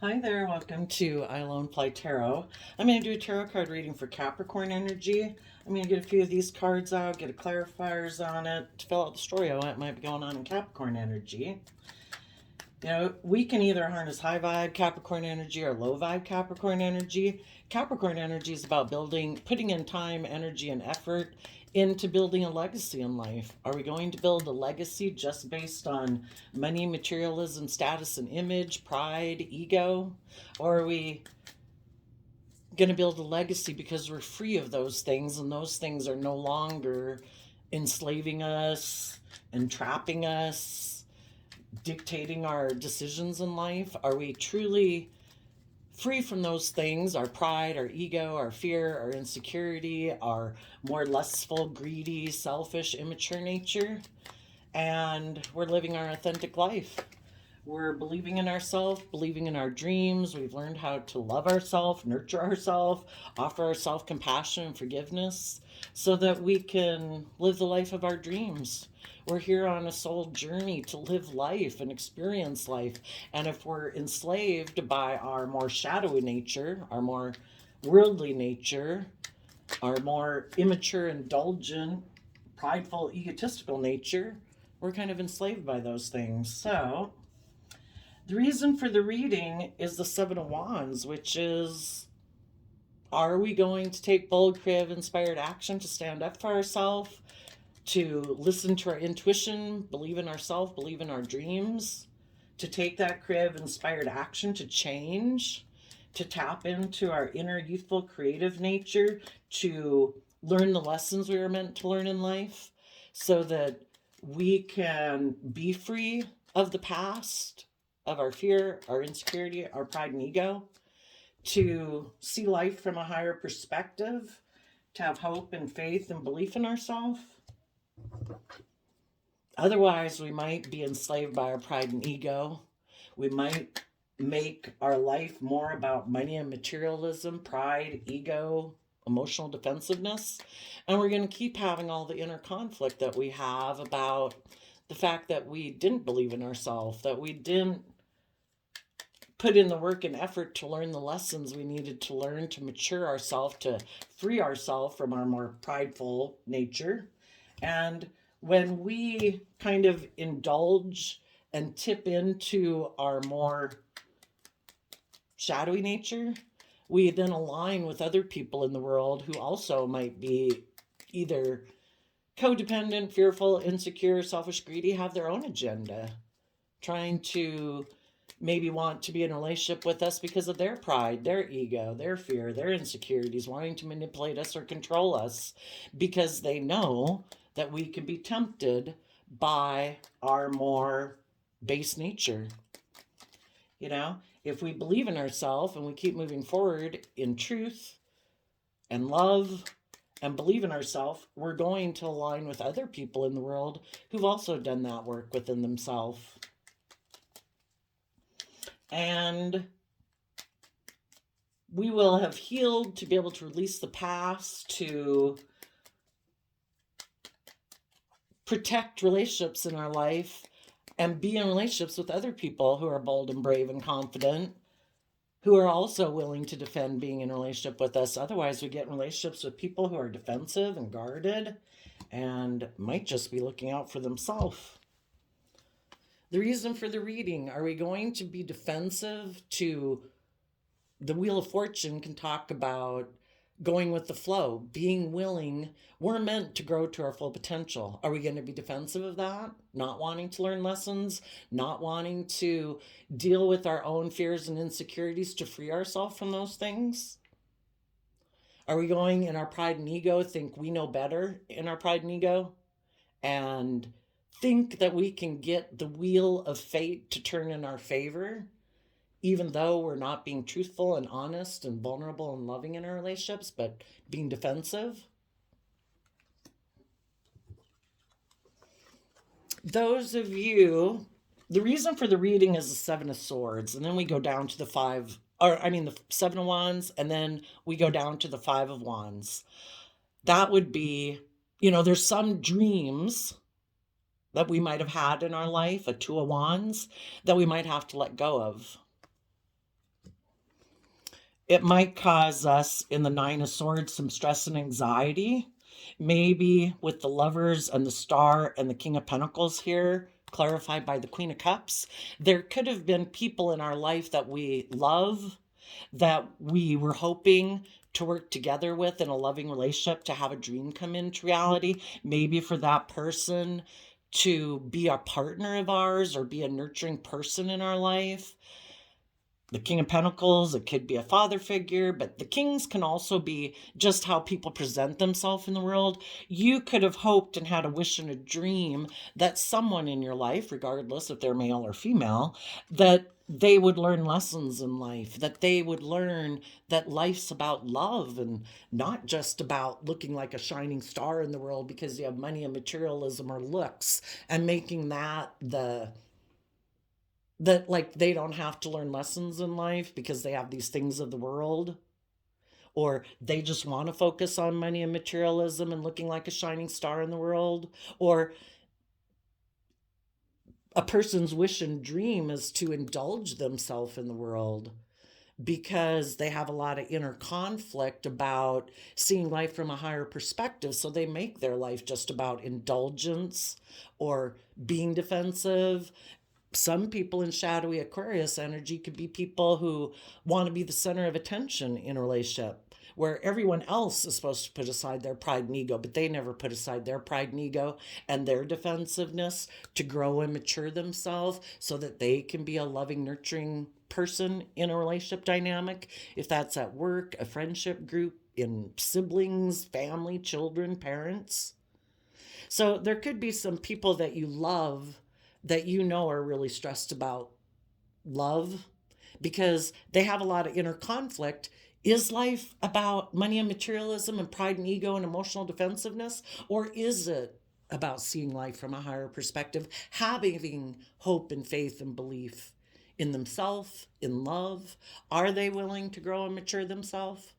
Hi there, welcome to I Alone Play Tarot. I'm going to do a tarot card reading for Capricorn energy. I'm going to get a few of these cards out, get a clarifiers on it to fill out the story of what might be going on in Capricorn energy. You know, we can either harness high vibe Capricorn energy or low vibe Capricorn energy. Capricorn energy is about putting in time, energy, and effort into building a legacy in life. Are we going to build a legacy just based on money, materialism, status, and image, pride, ego? Or are we going to build a legacy because we're free of those things and those things are no longer enslaving us, entrapping us, dictating our decisions in life? Are we truly free from those things, our pride, our ego, our fear, our insecurity, our more lustful, greedy, selfish, immature nature? And we're living our authentic life. We're believing in ourselves, believing in our dreams. We've learned how to love ourselves, nurture ourselves, offer ourselves compassion and forgiveness so that we can live the life of our dreams. We're here on a soul journey to live life and experience life. And if we're enslaved by our more shadowy nature, our more worldly nature, our more immature, indulgent, prideful, egotistical nature, we're kind of enslaved by those things. So, the reason for the reading is the Seven of Wands, which is, are we going to take bold, creative, inspired action to stand up for ourselves, to listen to our intuition, believe in ourselves, believe in our dreams, to take that creative, inspired action to change, to tap into our inner youthful, creative nature, to learn the lessons we were meant to learn in life so that we can be free of the past, of our fear, our insecurity, our pride and ego, to see life from a higher perspective, to have hope and faith and belief in ourselves. Otherwise, we might be enslaved by our pride and ego. We might make our life more about money and materialism, pride, ego, emotional defensiveness. And we're going to keep having all the inner conflict that we have about the fact that we didn't believe in ourselves, that we didn't put in the work and effort to learn the lessons we needed to learn to mature ourselves, to free ourselves from our more prideful nature. And when we kind of indulge and tip into our more shadowy nature, we then align with other people in the world who also might be either codependent, fearful, insecure, selfish, greedy, have their own agenda, trying to maybe want to be in a relationship with us because of their pride, their ego, their fear, their insecurities, wanting to manipulate us or control us because they know that we can be tempted by our more base nature. You know, if we believe in ourselves and we keep moving forward in truth and love and believe in ourselves, we're going to align with other people in the world who've also done that work within themselves. And we will have healed to be able to release the past, to protect relationships in our life and be in relationships with other people who are bold and brave and confident, who are also willing to defend being in a relationship with us. Otherwise, we get in relationships with people who are defensive and guarded and might just be looking out for themselves. The reason for the reading, are we going to be defensive to the Wheel of Fortune can talk about going with the flow, being willing. We're meant to grow to our full potential. Are we going to be defensive of that? Not wanting to learn lessons, not wanting to deal with our own fears and insecurities to free ourselves from those things? Are we going in our pride and ego, think we know better in our pride and ego, and think that we can get the wheel of fate to turn in our favor, even though we're not being truthful and honest and vulnerable and loving in our relationships, but being defensive? Those of you, the reason for the reading is the Seven of Swords, and then we go down to the the Seven of Wands, and then we go down to the Five of Wands. That would be, there's some dreams that we might have had in our life, a Two of Wands, that we might have to let go of. It might cause us in the Nine of Swords some stress and anxiety. Maybe with the Lovers and the Star and the King of Pentacles here, clarified by the Queen of Cups, there could have been people in our life that we love, that we were hoping to work together with in a loving relationship, to have a dream come into reality. Maybe for that person to be a partner of ours or be a nurturing person in our life. The King of Pentacles, it could be a father figure, but the kings can also be just how people present themselves in the world. You could have hoped and had a wish and a dream that someone in your life, regardless if they're male or female, that they would learn lessons in life, that they would learn that life's about love and not just about looking like a shining star in the world because you have money and materialism or looks, and making that like they don't have to learn lessons in life because they have these things of the world, or they just want to focus on money and materialism and looking like a shining star in the world, or a person's wish and dream is to indulge themselves in the world because they have a lot of inner conflict about seeing life from a higher perspective, so they make their life just about indulgence or being defensive. Some people in shadowy Aquarius energy could be people who want to be the center of attention in a relationship, where everyone else is supposed to put aside their pride and ego, but they never put aside their pride and ego and their defensiveness to grow and mature themselves so that they can be a loving, nurturing person in a relationship dynamic. If that's at work, a friendship group, in siblings, family, children, parents. So there could be some people that you love that you know are really stressed about love because they have a lot of inner conflict. Is life about money and materialism and pride and ego and emotional defensiveness? Or is it about seeing life from a higher perspective, having hope and faith and belief in themselves, in love? Are they willing to grow and mature themselves?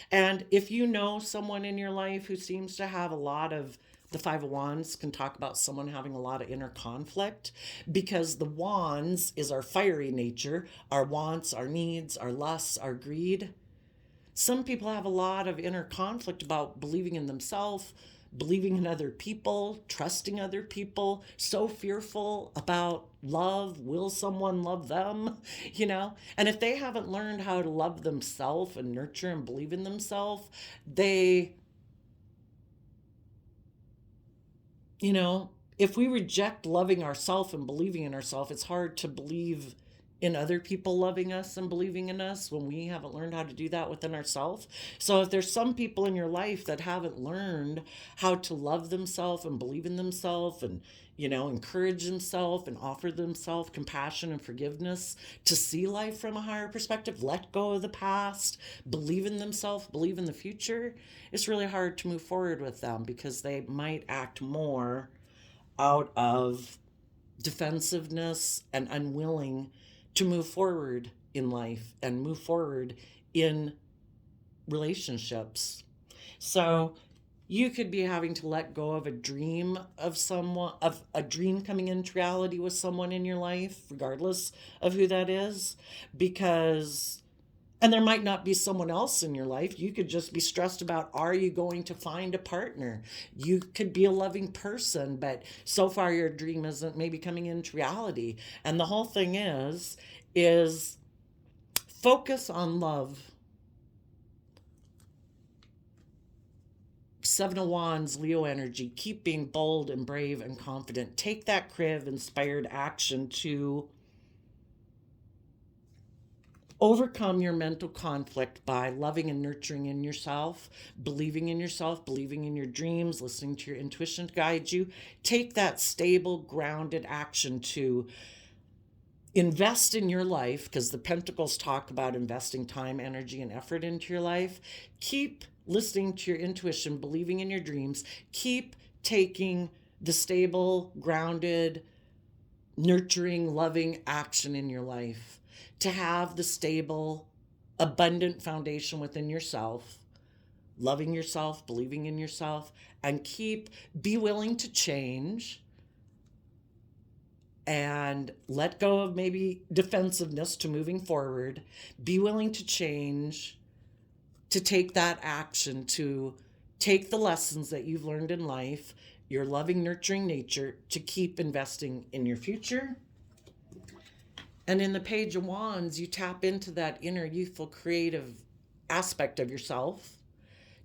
And if you know someone in your life who seems to have a lot of, the Five of Wands can talk about someone having a lot of inner conflict, because the wands is our fiery nature, our wants, our needs, our lusts, our greed. Some people have a lot of inner conflict about believing in themselves, believing in other people, trusting other people, so fearful about love. Will someone love them? You know? And if they haven't learned how to love themselves and nurture and believe in themselves, they, you know, if we reject loving ourselves and believing in ourselves, it's hard to believe in other people loving us and believing in us when we haven't learned how to do that within ourselves. So if there's some people in your life that haven't learned how to love themselves and believe in themselves and, you know, encourage themselves and offer themselves compassion and forgiveness to see life from a higher perspective, let go of the past, believe in themselves, believe in the future, it's really hard to move forward with them because they might act more out of defensiveness and unwilling to move forward in life and move forward in relationships. So you could be having to let go of a dream of someone, of a dream coming into reality with someone in your life, regardless of who that is, because, and there might not be someone else in your life. You could just be stressed about, are you going to find a partner? You could be a loving person, but so far your dream isn't maybe coming into reality. And the whole thing is focus on love. Seven of Wands, Leo energy. Keep being bold and brave and confident. Take that creative, inspired action to overcome your mental conflict by loving and nurturing in yourself, believing in yourself, believing in your dreams, listening to your intuition to guide you. Take that stable, grounded action to invest in your life, because the Pentacles talk about investing time, energy, and effort into your life. Keep listening to your intuition, believing in your dreams. Keep taking the stable, grounded, nurturing, loving action in your life to have the stable, abundant foundation within yourself, loving yourself, believing in yourself, and be willing to change and let go of maybe defensiveness to moving forward. Be willing to change, to take that action, to take the lessons that you've learned in life, your loving, nurturing nature, to keep investing in your future. And in the Page of Wands, you tap into that inner youthful creative aspect of yourself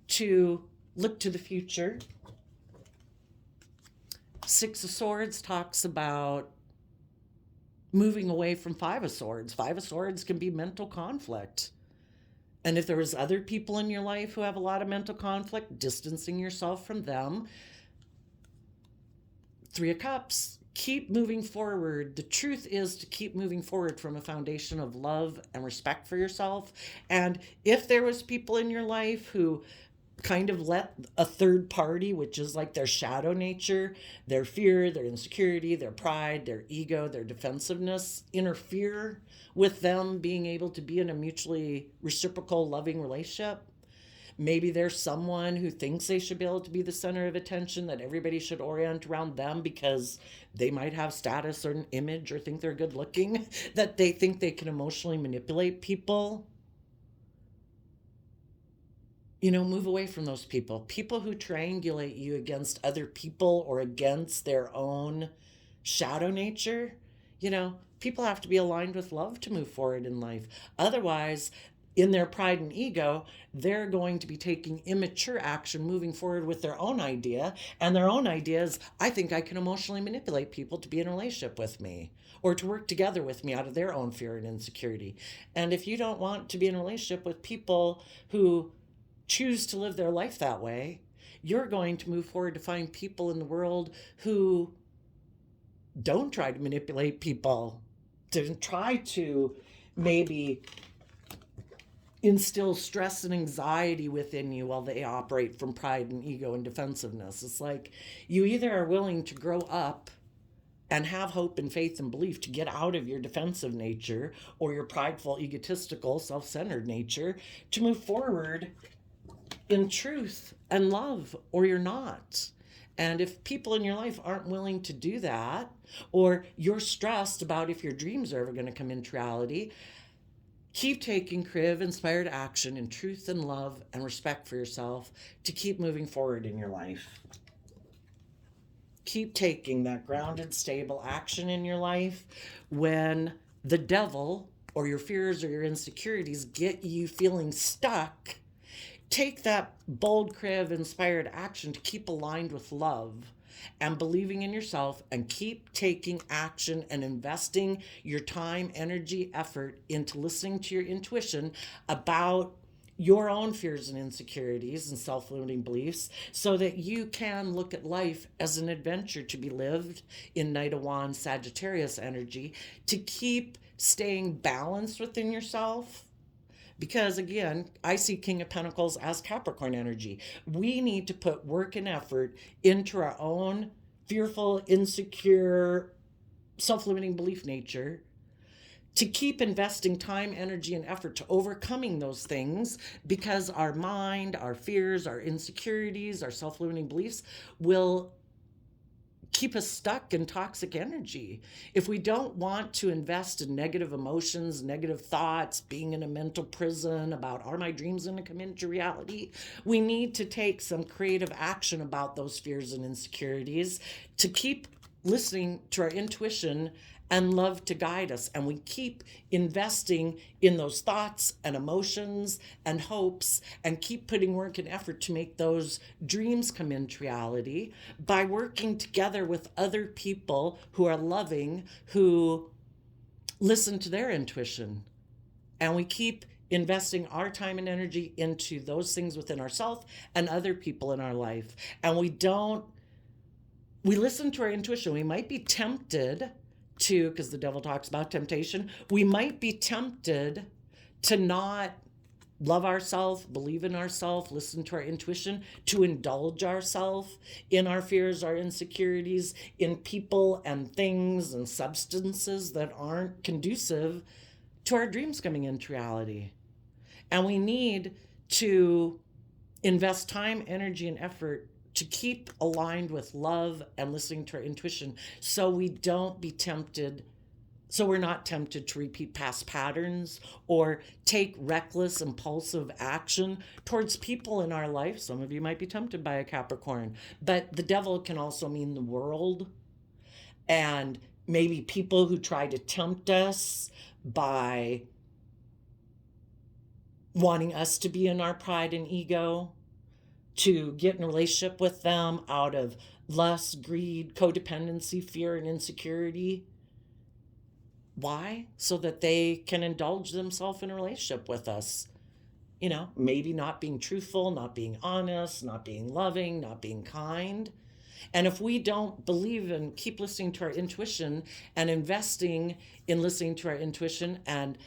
to look to the future. Six of Swords talks about moving away from Five of Swords. Five of Swords can be mental conflict. And if there was other people in your life who have a lot of mental conflict, distancing yourself from them. Three of Cups, keep moving forward. The truth is to keep moving forward from a foundation of love and respect for yourself. And if there was people in your life who kind of let a third party, which is like their shadow nature, their fear, their insecurity, their pride, their ego, their defensiveness, interfere with them being able to be in a mutually reciprocal, loving relationship. Maybe there's someone who thinks they should be able to be the center of attention, that everybody should orient around them because they might have status or an image or think they're good looking, that they think they can emotionally manipulate people. Move away from those people. People who triangulate you against other people or against their own shadow nature. People have to be aligned with love to move forward in life. Otherwise, in their pride and ego, they're going to be taking immature action, moving forward with their own idea. And their own idea is, I think I can emotionally manipulate people to be in a relationship with me or to work together with me out of their own fear and insecurity. And if you don't want to be in a relationship with people who choose to live their life that way, you're going to move forward to find people in the world who don't try to manipulate people, to try to maybe instill stress and anxiety within you while they operate from pride and ego and defensiveness. It's like you either are willing to grow up and have hope and faith and belief to get out of your defensive nature or your prideful, egotistical, self-centered nature to move forward in truth and love, or you're not. And if people in your life aren't willing to do that, or you're stressed about if your dreams are ever going to come into reality, keep taking creative, inspired action in truth and love and respect for yourself to keep moving forward in your life. Keep taking that grounded, stable action in your life when the devil or your fears or your insecurities get you feeling stuck. Take that bold, creative, inspired action to keep aligned with love and believing in yourself, and keep taking action and investing your time, energy, effort into listening to your intuition about your own fears and insecurities and self-limiting beliefs so that you can look at life as an adventure to be lived in Knight of Wands, Sagittarius energy, to keep staying balanced within yourself. Because again, I see King of Pentacles as Capricorn energy. We need to put work and effort into our own fearful, insecure, self-limiting belief nature to keep investing time, energy, and effort to overcoming those things, because our mind, our fears, our insecurities, our self-limiting beliefs will keep us stuck in toxic energy. If we don't want to invest in negative emotions, negative thoughts, being in a mental prison about are my dreams going to come into reality, we need to take some creative action about those fears and insecurities to keep listening to our intuition and love to guide us. And we keep investing in those thoughts and emotions and hopes and keep putting work and effort to make those dreams come into reality by working together with other people who are loving, who listen to their intuition. And we keep investing our time and energy into those things within ourselves and other people in our life. And we listen to our intuition. We might be tempted to, because the devil talks about temptation, we might be tempted to not love ourselves, believe in ourselves, listen to our intuition, to indulge ourselves in our fears, our insecurities, in people and things and substances that aren't conducive to our dreams coming into reality. And we need to invest time, energy, and effort to keep aligned with love and listening to our intuition, so we don't be tempted, so we're not tempted to repeat past patterns or take reckless, impulsive action towards people in our life. Some of you might be tempted by a Capricorn, but the devil can also mean the world, and maybe people who try to tempt us by wanting us to be in our pride and ego, to get in a relationship with them out of lust, greed, codependency, fear, and insecurity. Why? So that they can indulge themselves in a relationship with us. You know, maybe not being truthful, not being honest, not being loving, not being kind. And if we don't believe and keep listening to our intuition and investing in listening to our intuition and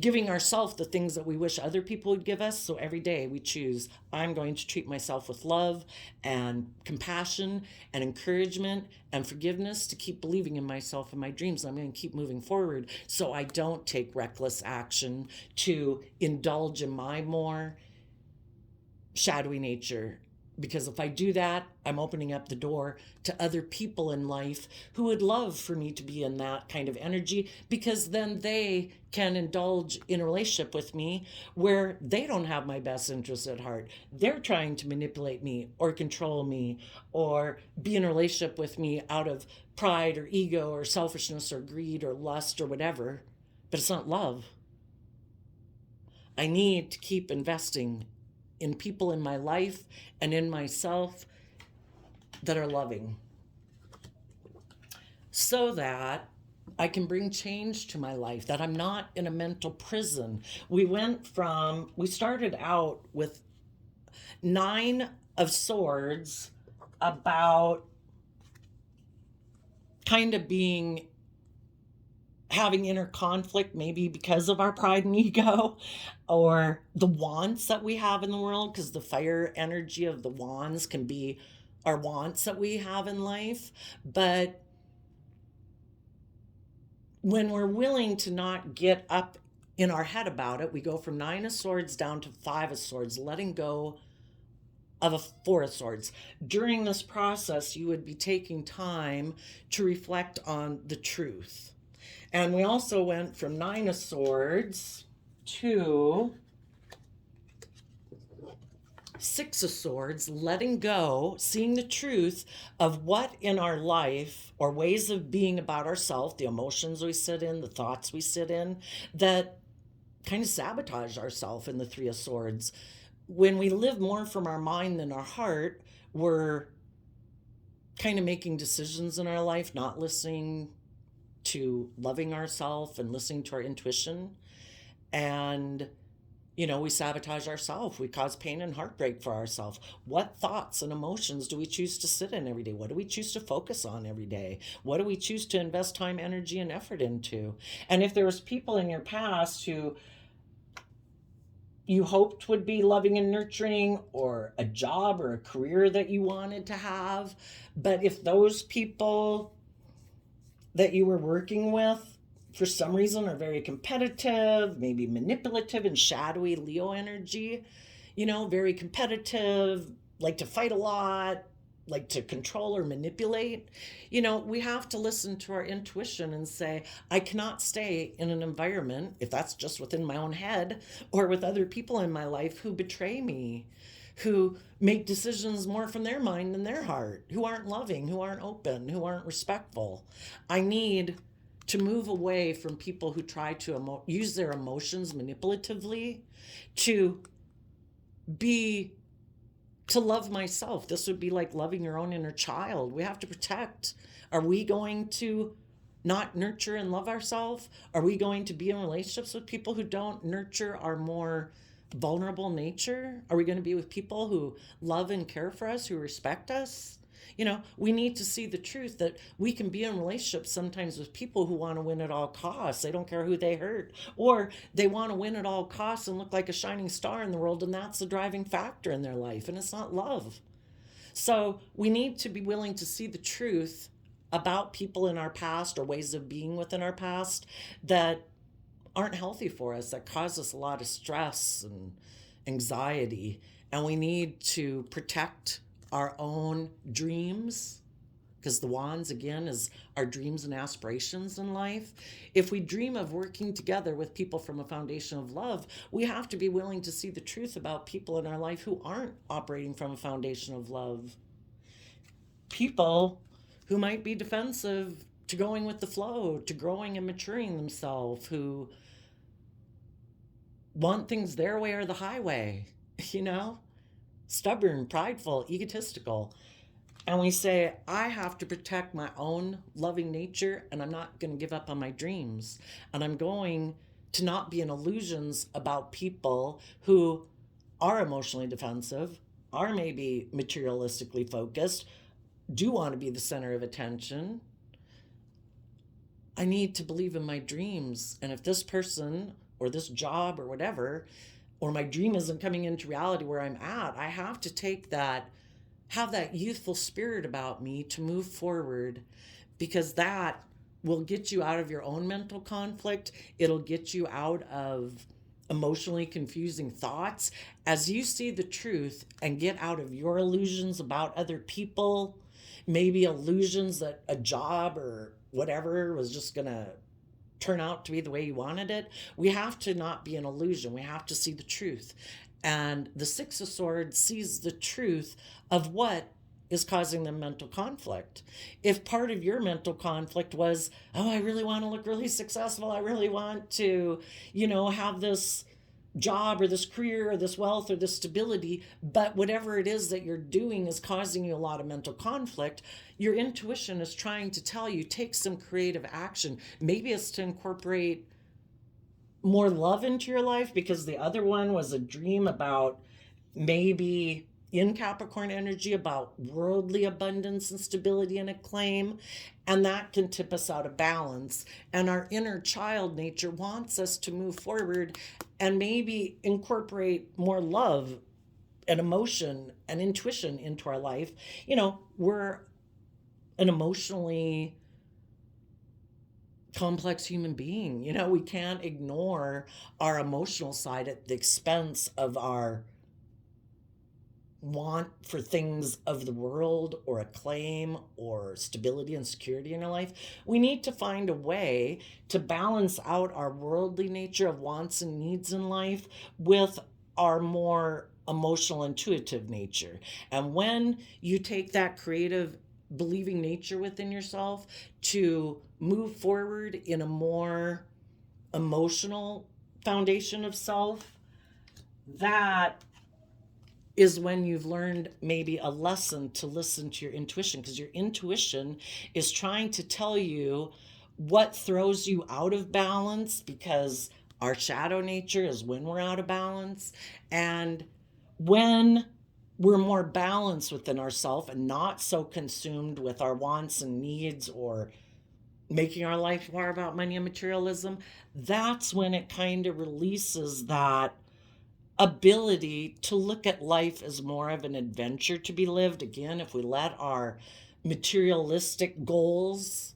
giving ourselves the things that we wish other people would give us. So every day we choose, I'm going to treat myself with love and compassion and encouragement and forgiveness to keep believing in myself and my dreams. I'm going to keep moving forward so I don't take reckless action to indulge in my more shadowy nature. Because if I do that, I'm opening up the door to other people in life who would love for me to be in that kind of energy, because then they can indulge in a relationship with me where they don't have my best interests at heart. They're trying to manipulate me or control me or be in a relationship with me out of pride or ego or selfishness or greed or lust or whatever. But it's not love. I need to keep investing in people in my life and in myself that are loving, so that I can bring change to my life, that I'm not in a mental prison. We started out with 9 of Swords, about kind of having inner conflict, maybe because of our pride and ego, or the wants that we have in the world, because the fire energy of the wands can be our wants that we have in life. But when we're willing to not get up in our head about it, we go from 9 of Swords down to 5 of Swords, letting go of a 4 of Swords. During this process, you would be taking time to reflect on the truth. And we also went from 9 of Swords to 6 of Swords, letting go, seeing the truth of what in our life, or ways of being about ourselves, the emotions we sit in, the thoughts we sit in, that kind of sabotage ourselves in the 3 of Swords. When we live more from our mind than our heart, we're kind of making decisions in our life, not listening to loving ourselves and listening to our intuition. And, we sabotage ourselves. We cause pain and heartbreak for ourselves. What thoughts and emotions do we choose to sit in every day? What do we choose to focus on every day? What do we choose to invest time, energy, and effort into? And if there was people in your past who you hoped would be loving and nurturing, or a job or a career that you wanted to have, but if those people that you were working with for some reason are very competitive, maybe manipulative and shadowy Leo energy, very competitive, like to fight a lot, like to control or manipulate, we have to listen to our intuition and say, I cannot stay in an environment, if that's just within my own head, or with other people in my life who betray me, who make decisions more from their mind than their heart, who aren't loving, who aren't open, who aren't respectful. I need to move away from people who try to use their emotions manipulatively to love myself. This would be like loving your own inner child. We have to protect. Are we going to not nurture and love ourselves? Are we going to be in relationships with people who don't nurture our more vulnerable nature? Are we going to be with people who love and care for us, who respect us? We need to see the truth that we can be in relationships sometimes with people who want to win at all costs. They don't care who they hurt, or they want to win at all costs and look like a shining star in the world, and that's the driving factor in their life, and it's not love. So we need to be willing to see the truth about people in our past, or ways of being within our past, that aren't healthy for us, that cause us a lot of stress and anxiety, and we need to protect our own dreams, because the wands, again, is our dreams and aspirations in life. If we dream of working together with people from a foundation of love, we have to be willing to see the truth about people in our life who aren't operating from a foundation of love. People who might be defensive to going with the flow, to growing and maturing themselves, who want things their way or the highway, you know? Stubborn, prideful, egotistical. And we say, I have to protect my own loving nature, and I'm not going to give up on my dreams. And I'm going to not be in illusions about people who are emotionally defensive, are maybe materialistically focused, do want to be the center of attention. I need to believe in my dreams. And if this person or this job or whatever, or my dream isn't coming into reality where I'm at, I have to take that, have that youthful spirit about me to move forward, because that will get you out of your own mental conflict. It'll get you out of emotionally confusing thoughts as you see the truth and get out of your illusions about other people, maybe illusions that a job or whatever was just going to turn out to be the way you wanted it. We have to not be an illusion. We have to see the truth. And the Six of Swords sees the truth of what is causing them mental conflict. If part of your mental conflict was, oh, I really want to look really successful, I really want to, have this job or this career or this wealth or this stability, but whatever it is that you're doing is causing you a lot of mental conflict, your intuition is trying to tell you, take some creative action. Maybe it's to incorporate more love into your life, because the other one was a dream about, maybe in Capricorn energy, about worldly abundance and stability and acclaim. And that can tip us out of balance. And our inner child nature wants us to move forward and maybe incorporate more love and emotion and intuition into our life. We're an emotionally complex human being. We can't ignore our emotional side at the expense of our want for things of the world or acclaim or stability and security in our life. We need to find a way to balance out our worldly nature of wants and needs in life with our more emotional, intuitive nature. And when you take that creative, believing nature within yourself to move forward in a more emotional foundation of self, that is when you've learned maybe a lesson to listen to your intuition, because your intuition is trying to tell you what throws you out of balance, because our shadow nature is when we're out of balance. And when we're more balanced within ourselves and not so consumed with our wants and needs or making our life more about money and materialism, that's when it kind of releases that ability to look at life as more of an adventure to be lived. Again, if we let our materialistic goals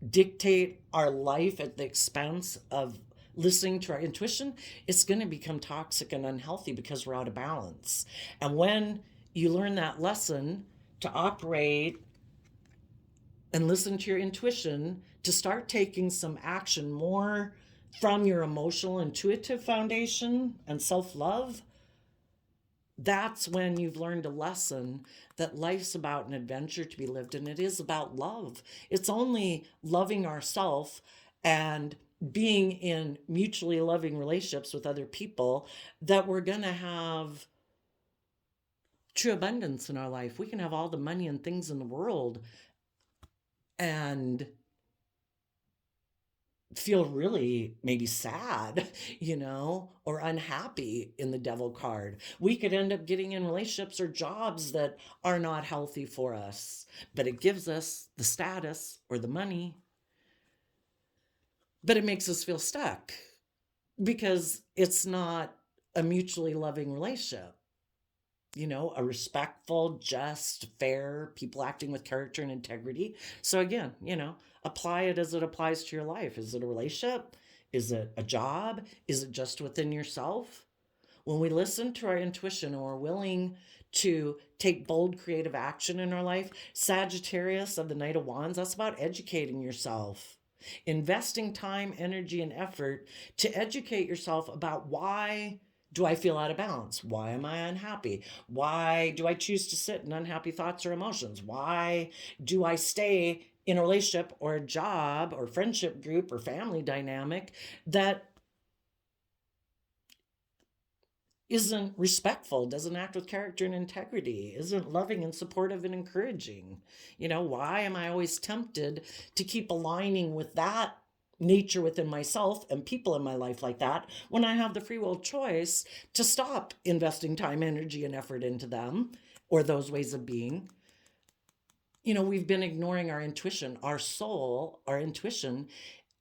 dictate our life at the expense of listening to our intuition, it's going to become toxic and unhealthy because we're out of balance. And when you learn that lesson to operate and listen to your intuition, to start taking some action more from your emotional, intuitive foundation and self-love, that's when you've learned a lesson that life's about an adventure to be lived, and it is about love. It's only loving ourselves and being in mutually loving relationships with other people that we're going to have true abundance in our life. We can have all the money and things in the world and feel really maybe sad, or unhappy in the devil card. We could end up getting in relationships or jobs that are not healthy for us, but it gives us the status or the money, but it makes us feel stuck because it's not a mutually loving relationship. A respectful, just, fair, people acting with character and integrity. So again, apply it as it applies to your life. Is it a relationship? Is it a job? Is it just within yourself? When we listen to our intuition and we're willing to take bold creative action in our life, Sagittarius of the Knight of Wands, that's about educating yourself. Investing time, energy, and effort to educate yourself about why do I feel out of balance? Why am I unhappy? Why do I choose to sit in unhappy thoughts or emotions? Why do I stay in a relationship or a job or friendship group or family dynamic that isn't respectful, doesn't act with character and integrity, isn't loving and supportive and encouraging? Why am I always tempted to keep aligning with that nature within myself and people in my life like that when I have the free will choice to stop investing time, energy, and effort into them or those ways of being? We've been ignoring our intuition. Our soul, our intuition,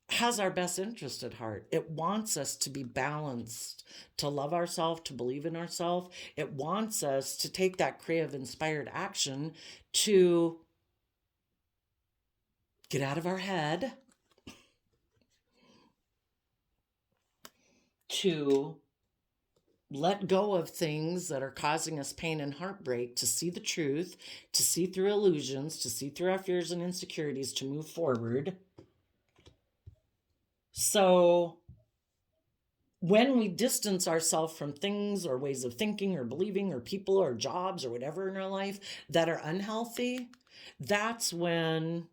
has our best interest at heart. It wants us to be balanced, to love ourselves, to believe in ourselves. It wants us to take that creative, inspired action to get out of our head, to let go of things that are causing us pain and heartbreak, to see the truth, to see through illusions, to see through our fears and insecurities, to move forward. So when we distance ourselves from things or ways of thinking or believing or people or jobs or whatever in our life that are unhealthy, that's when,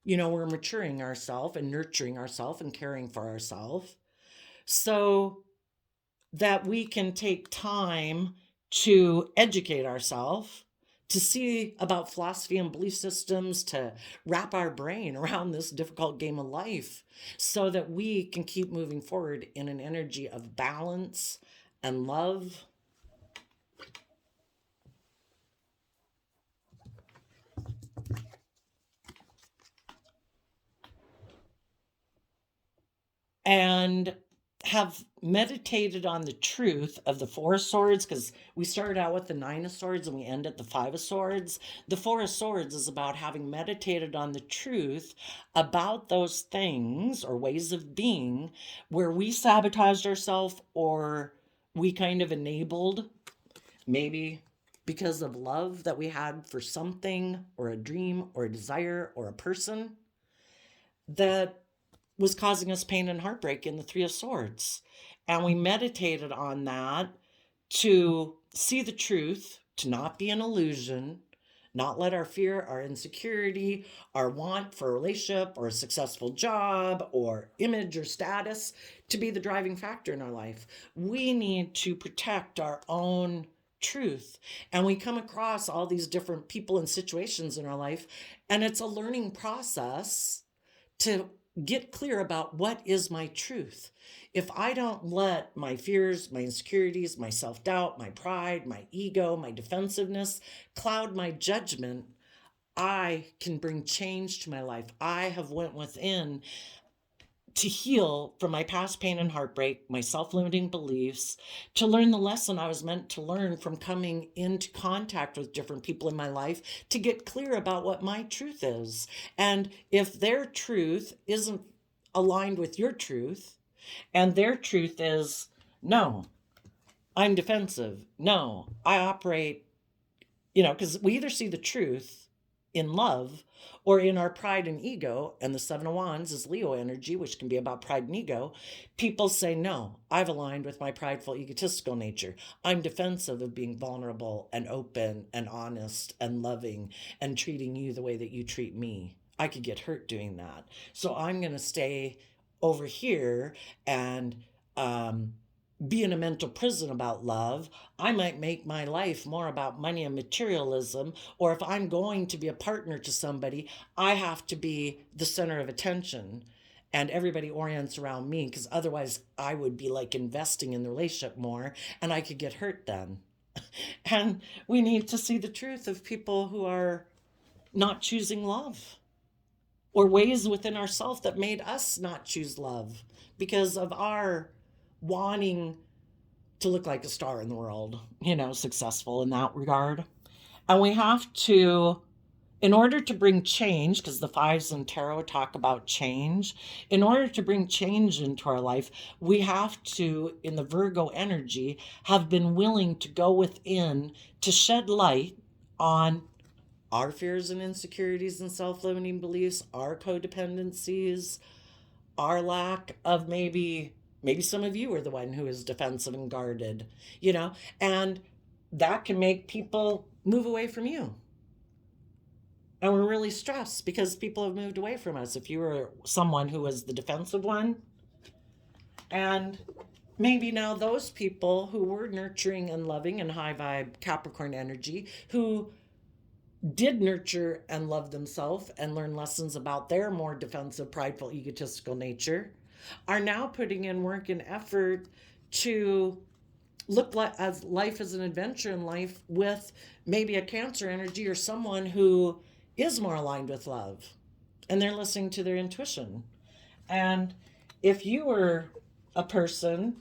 we're maturing ourselves and nurturing ourselves and caring for ourselves so that we can take time to educate ourselves, to see about philosophy and belief systems, to wrap our brain around this difficult game of life so that we can keep moving forward in an energy of balance and love. And have meditated on the truth of the Four of Swords, because we started out with the Nine of Swords and we end at the Five of Swords. The Four of Swords is about having meditated on the truth about those things or ways of being where we sabotaged ourselves or we kind of enabled, maybe because of love that we had for something or a dream or a desire or a person, that was causing us pain and heartbreak in the Three of Swords. And we meditated on that to see the truth, to not be an illusion, not let our fear, our insecurity, our want for a relationship or a successful job or image or status to be the driving factor in our life. We need to protect our own truth. And we come across all these different people and situations in our life, and it's a learning process to get clear about what is my truth. If I don't let my fears, my insecurities, my self-doubt, my pride, my ego, my defensiveness cloud my judgment, I can bring change to my life. I have went within to heal from my past pain and heartbreak, my self-limiting beliefs, to learn the lesson I was meant to learn from coming into contact with different people in my life, to get clear about what my truth is. And if their truth isn't aligned with your truth, and their truth is, no, I'm defensive. No, I operate, because we either see the truth in love or in our pride and ego, and the Seven of Wands is Leo energy, which can be about pride and ego. People say, no, I've aligned with my prideful, egotistical nature. I'm defensive of being vulnerable and open and honest and loving and treating you the way that you treat me. I could get hurt doing that. So I'm going to stay over here and be in a mental prison about love. I might make my life more about money and materialism, or if I'm going to be a partner to somebody, I have to be the center of attention and everybody orients around me, because otherwise I would be like investing in the relationship more and I could get hurt then. And we need to see the truth of people who are not choosing love, or ways within ourselves that made us not choose love because of our wanting to look like a star in the world, successful in that regard. And we have to in order to bring change, because the fives in tarot talk about change, in order to bring change into our life, we have to, in the Virgo energy, have been willing to go within to shed light on our fears and insecurities and self-limiting beliefs, our codependencies, our lack of maybe some of you are the one who is defensive and guarded, and that can make people move away from you. And we're really stressed because people have moved away from us. If you were someone who was the defensive one, and maybe now those people who were nurturing and loving and high vibe Capricorn energy, who did nurture and love themselves and learn lessons about their more defensive, prideful, egotistical nature, are now putting in work and effort to look like as life as an adventure in life with maybe a Cancer energy or someone who is more aligned with love, and they're listening to their intuition. And if you were a person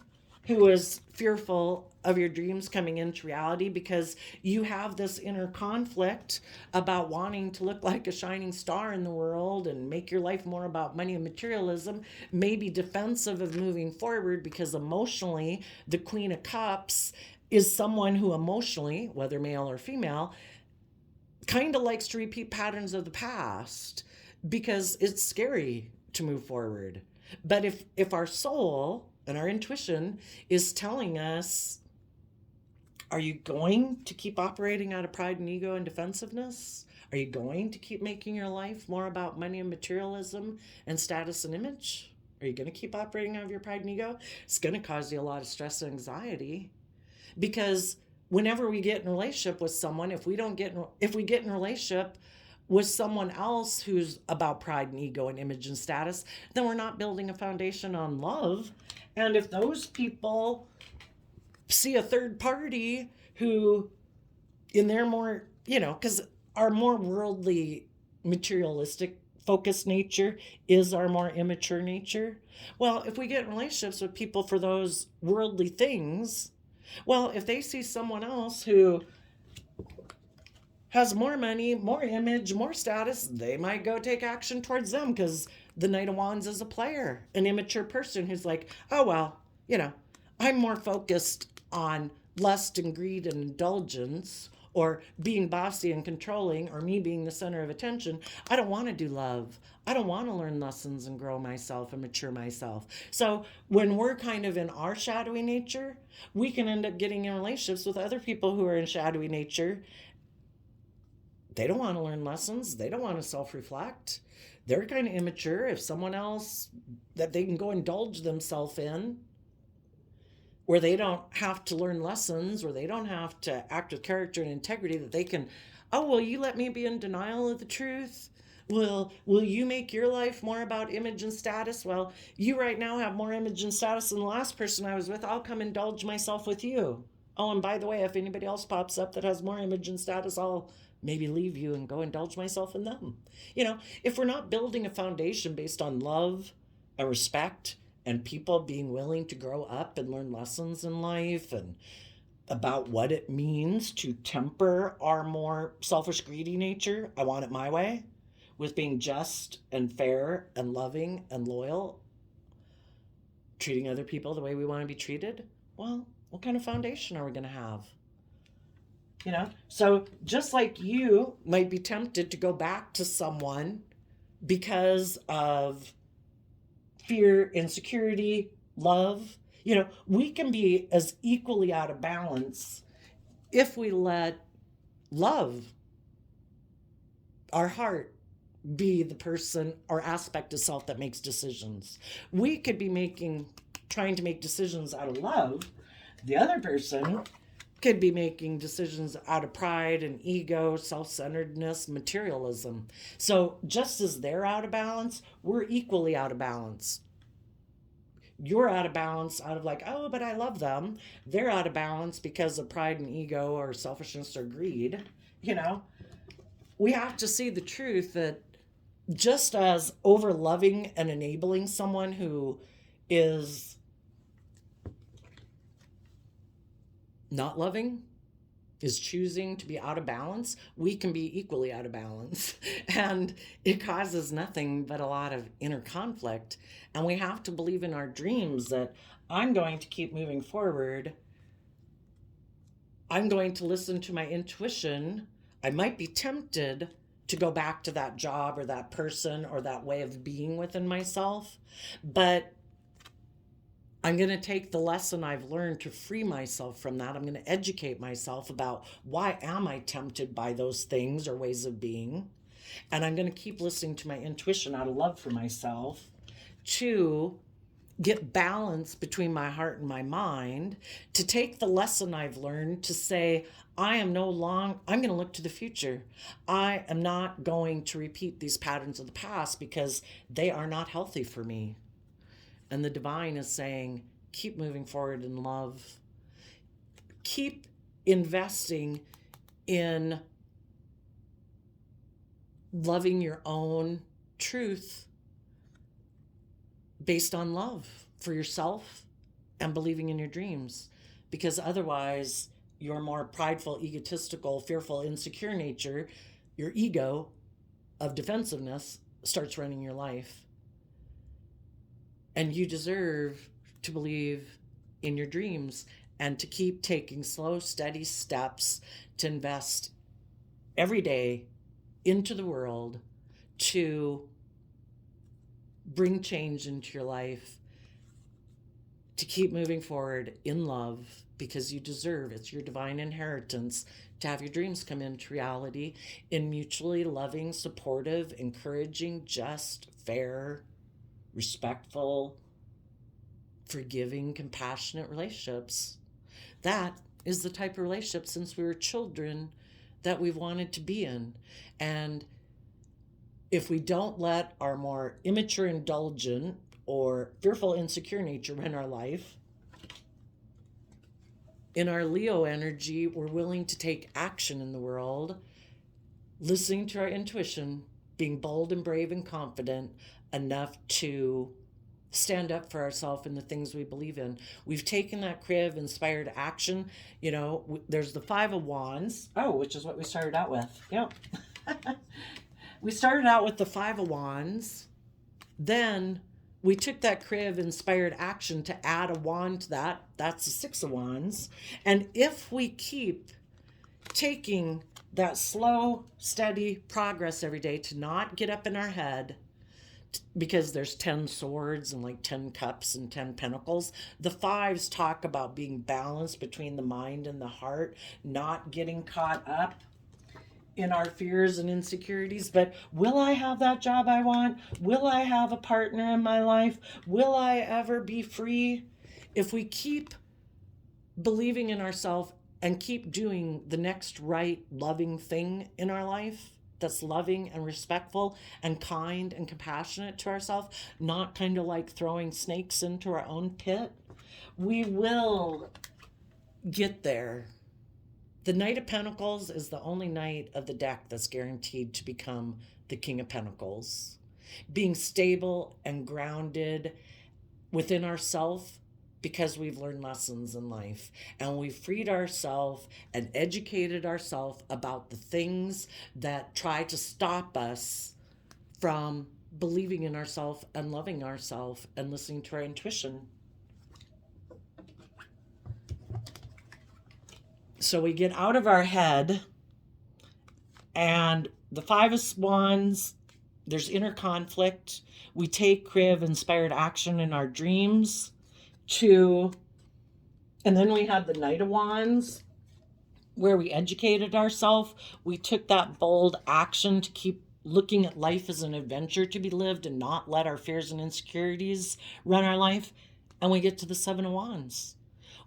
who is fearful of your dreams coming into reality because you have this inner conflict about wanting to look like a shining star in the world and make your life more about money and materialism, maybe defensive of moving forward because emotionally the Queen of Cups is someone who emotionally, whether male or female, kind of likes to repeat patterns of the past because it's scary to move forward. But if our soul and our intuition is telling us, are you going to keep operating out of pride and ego and defensiveness? Are you going to keep making your life more about money and materialism and status and image? Are you going to keep operating out of your pride and ego? It's going to cause you a lot of stress and anxiety, because whenever we get in a relationship with someone, if we get in a relationship with someone else who's about pride and ego and image and status, then we're not building a foundation on love. And if those people see a third party who, in their more, because our more worldly, materialistic focused nature is our more immature nature. Well, if we get in relationships with people for those worldly things, well, if they see someone else who has more money, more image, more status, they might go take action towards them because the Knight of Wands is a player, an immature person who's like, oh, well, I'm more focused on lust and greed and indulgence, or being bossy and controlling, or me being the center of attention. I don't want to do love. I don't want to learn lessons and grow myself and mature myself. So when we're kind of in our shadowy nature, we can end up getting in relationships with other people who are in shadowy nature. They don't want to learn lessons. They don't want to self-reflect. They're kind of immature. If someone else that they can go indulge themselves in, where they don't have to learn lessons, or they don't have to act with character and integrity, that they can, oh, will you let me be in denial of the truth? Will you make your life more about image and status? Well, you right now have more image and status than the last person I was with. I'll come indulge myself with you. Oh, and by the way, if anybody else pops up that has more image and status, I'll maybe leave you and go indulge myself in them. If we're not building a foundation based on love and respect and people being willing to grow up and learn lessons in life and about what it means to temper our more selfish, greedy nature, I want it my way, with being just and fair and loving and loyal, treating other people the way we want to be treated, well, what kind of foundation are we going to have? So just like you might be tempted to go back to someone because of fear, insecurity, love, we can be as equally out of balance if we let love, our heart, be the person or aspect of self that makes decisions. We could be trying to make decisions out of love. The other person could be making decisions out of pride and ego, self-centeredness, materialism. So just as they're out of balance, we're equally out of balance. You're out of balance out of like, oh, but I love them. They're out of balance because of pride and ego or selfishness or greed. We have to see the truth that just as over loving and enabling someone who is not loving, is choosing to be out of balance, we can be equally out of balance. And it causes nothing but a lot of inner conflict. And we have to believe in our dreams that I'm going to keep moving forward. I'm going to listen to my intuition. I might be tempted to go back to that job or that person or that way of being within myself, but I'm going to take the lesson I've learned to free myself from that. I'm going to educate myself about why am I tempted by those things or ways of being. And I'm going to keep listening to my intuition out of love for myself to get balance between my heart and my mind, to take the lesson I've learned to say, I'm going to look to the future. I am not going to repeat these patterns of the past because they are not healthy for me. And the divine is saying, keep moving forward in love. Keep investing in loving your own truth based on love for yourself and believing in your dreams. Because otherwise, your more prideful, egotistical, fearful, insecure nature, your ego of defensiveness starts running your life. And you deserve to believe in your dreams and to keep taking slow, steady steps to invest every day into the world to bring change into your life, to keep moving forward in love, because you deserve, it's your divine inheritance to have your dreams come into reality in mutually loving, supportive, encouraging, just, fair, respectful, forgiving, compassionate relationships. That is the type of relationship since we were children that we've wanted to be in. And if we don't let our more immature, indulgent, or fearful, insecure nature run our life, in our Leo energy, we're willing to take action in the world, listening to our intuition, being bold and brave and confident enough to stand up for ourselves and the things we believe in. We've taken that creative, inspired action. You know, there's the Five of Wands. Oh, which is what we started out with. Yep. We started out with the Five of Wands. Then we took that creative, inspired action to add a wand to that. That's the Six of Wands. And if we keep taking that slow, steady progress every day to not get up in our head, because there's 10 swords and like 10 cups and 10 pentacles. The fives talk about being balanced between the mind and the heart, not getting caught up in our fears and insecurities. But will I have that job I want? Will I have a partner in my life? Will I ever be free? If we keep believing in ourselves and keep doing the next right, loving thing in our life, that's loving and respectful and kind and compassionate to ourselves, not kind of like throwing snakes into our own pit, we will get there. The Knight of Pentacles is the only knight of the deck that's guaranteed to become the King of Pentacles. Being stable and grounded within ourselves, because we've learned lessons in life and we've freed ourselves and educated ourselves about the things that try to stop us from believing in ourselves and loving ourselves and listening to our intuition. So we get out of our head, and the Five of Wands, there's inner conflict. We take creative, inspired action in our dreams. And then we have the Knight of Wands, where we educated ourselves. We took that bold action to keep looking at life as an adventure to be lived and not let our fears and insecurities run our life. And we get to the Seven of Wands.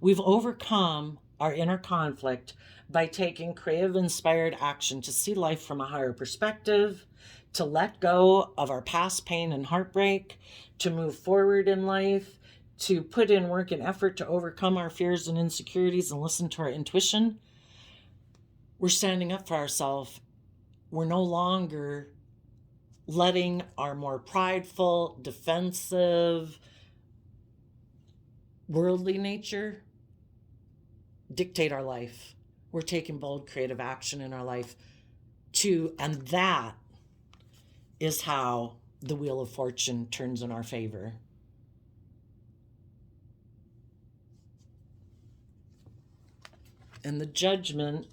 We've overcome our inner conflict by taking creative, inspired action to see life from a higher perspective, to let go of our past pain and heartbreak, to move forward in life, to put in work and effort to overcome our fears and insecurities and listen to our intuition. We're standing up for ourselves. We're no longer letting our more prideful, defensive, worldly nature dictate our life. we're taking bold creative action in our life and that is how the wheel of fortune turns in our favor. And the judgment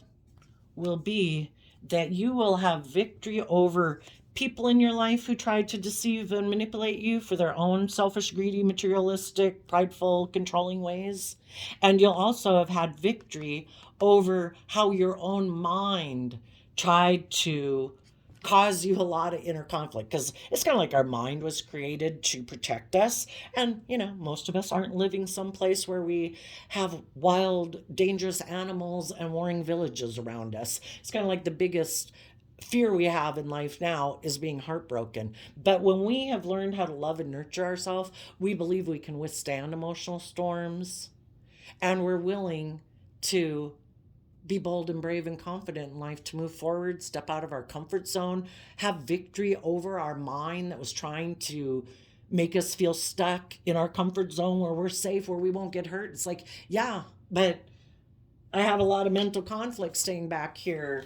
will be that you will have victory over people in your life who tried to deceive and manipulate you for their own selfish, greedy, materialistic, prideful, controlling ways. And you'll also have had victory over how your own mind tried to cause you a lot of inner conflict, because it's kind of like our mind was created to protect us. And, most of us aren't living someplace where we have wild, dangerous animals and warring villages around us. It's kind of like the biggest fear we have in life now is being heartbroken. But when we have learned how to love and nurture ourselves, we believe we can withstand emotional storms, and we're willing to be bold and brave and confident in life, to move forward, step out of our comfort zone, have victory over our mind that was trying to make us feel stuck in our comfort zone where we're safe, where we won't get hurt. It's like, yeah, but I have a lot of mental conflict staying back here,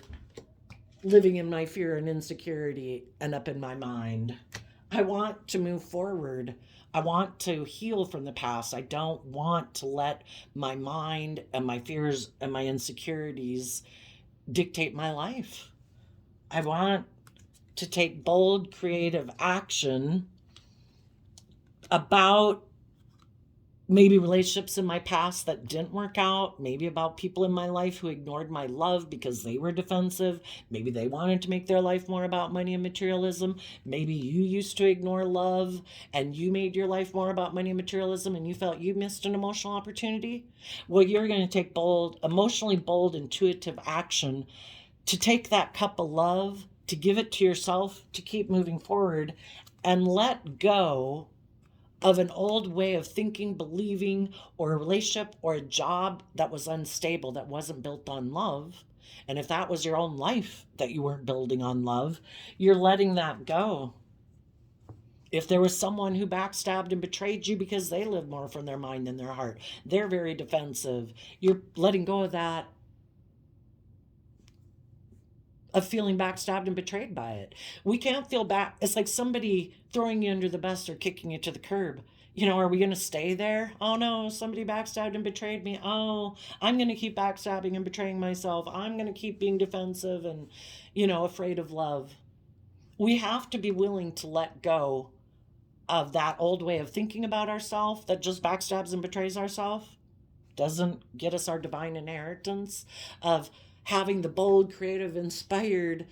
living in my fear and insecurity and up in my mind. I want to move forward. I want to heal from the past. I don't want to let my mind and my fears and my insecurities dictate my life. I want to take bold, creative action about maybe relationships in my past that didn't work out, maybe about people in my life who ignored my love because they were defensive. Maybe they wanted to make their life more about money and materialism. Maybe you used to ignore love and you made your life more about money and materialism and you felt you missed an emotional opportunity. Well, you're going to take bold, emotionally bold, intuitive action to take that cup of love, to give it to yourself, to keep moving forward and let go of an old way of thinking, believing, or a relationship or a job that was unstable, that wasn't built on love. And if that was your own life that you weren't building on love, you're letting that go. If there was someone who backstabbed and betrayed you because they live more from their mind than their heart, they're very defensive. You're letting go of that, of feeling backstabbed and betrayed by it. We can't feel back. It's like somebody throwing you under the bus or kicking you to the curb. Are we going to stay there? Oh no, somebody backstabbed and betrayed me. Oh, I'm going to keep backstabbing and betraying myself. I'm going to keep being defensive and, afraid of love. We have to be willing to let go of that old way of thinking about ourselves that just backstabs and betrays ourselves. Doesn't get us our divine inheritance of having the bold, creative, inspired,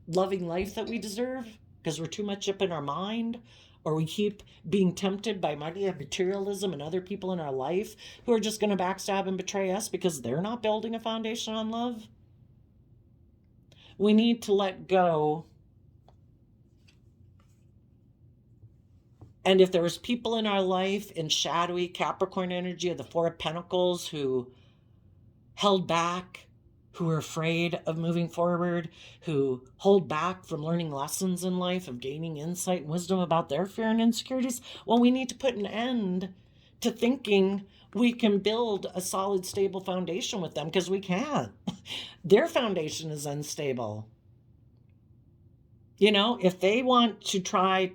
loving life that we deserve, because we're too much up in our mind, or we keep being tempted by money and materialism and other people in our life who are just going to backstab and betray us because they're not building a foundation on love. We need to let go. And if there was people in our life in shadowy Capricorn energy of the Four of Pentacles who held back, who are afraid of moving forward, who hold back from learning lessons in life, of gaining insight and wisdom about their fear and insecurities, well, we need to put an end to thinking we can build a solid, stable foundation with them, because we can't. Their foundation is unstable. If they want to try,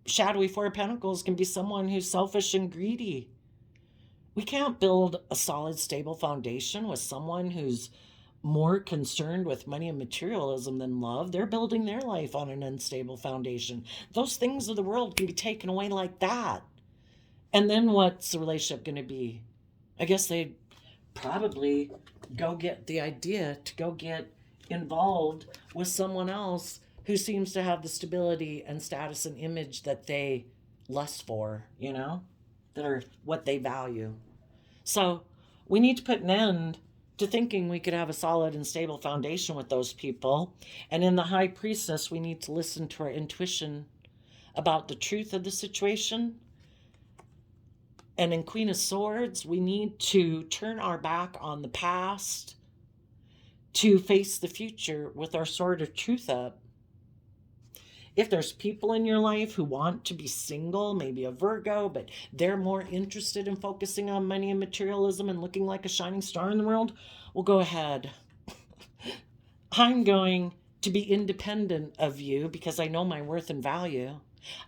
shadowy Four of Pentacles can be someone who's selfish and greedy. We can't build a solid, stable foundation with someone who's more concerned with money and materialism than love. They're building their life on an unstable foundation. Those things of the world can be taken away like that. And then what's the relationship going to be? I guess they'd probably go get involved with someone else who seems to have the stability and status and image that they lust for, that are what they value. So we need to put an end to thinking we could have a solid and stable foundation with those people. And in the High Priestess, we need to listen to our intuition about the truth of the situation. And in Queen of Swords, we need to turn our back on the past to face the future with our sword of truth up. If there's people in your life who want to be single, maybe a Virgo, but they're more interested in focusing on money and materialism and looking like a shining star in the world, Well, go ahead. I'm going to be independent of you because I know my worth and value.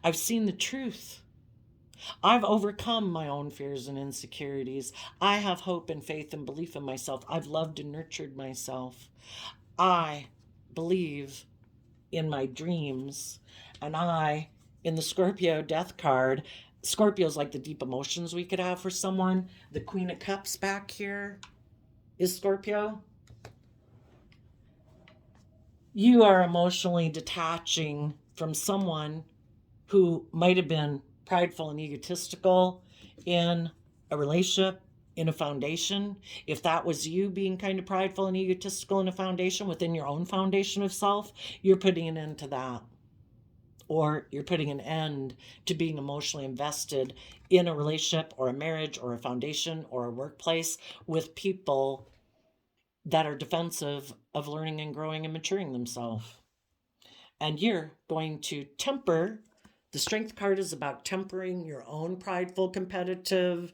I've seen the truth. I've overcome my own fears and insecurities. I have hope and faith and belief in myself. I've loved and nurtured myself. I believe in my dreams. And I, in the Scorpio death card, Scorpio's like the deep emotions we could have for someone. The Queen of Cups back here is Scorpio. You are emotionally detaching from someone who might have been prideful and egotistical in a relationship, in a foundation. If that was you being kind of prideful and egotistical in a foundation within your own foundation of self, you're putting an end to that. Or you're putting an end to being emotionally invested in a relationship or a marriage or a foundation or a workplace with people that are defensive of learning and growing and maturing themselves. And you're going to temper. The Strength card is about tempering your own prideful, competitive,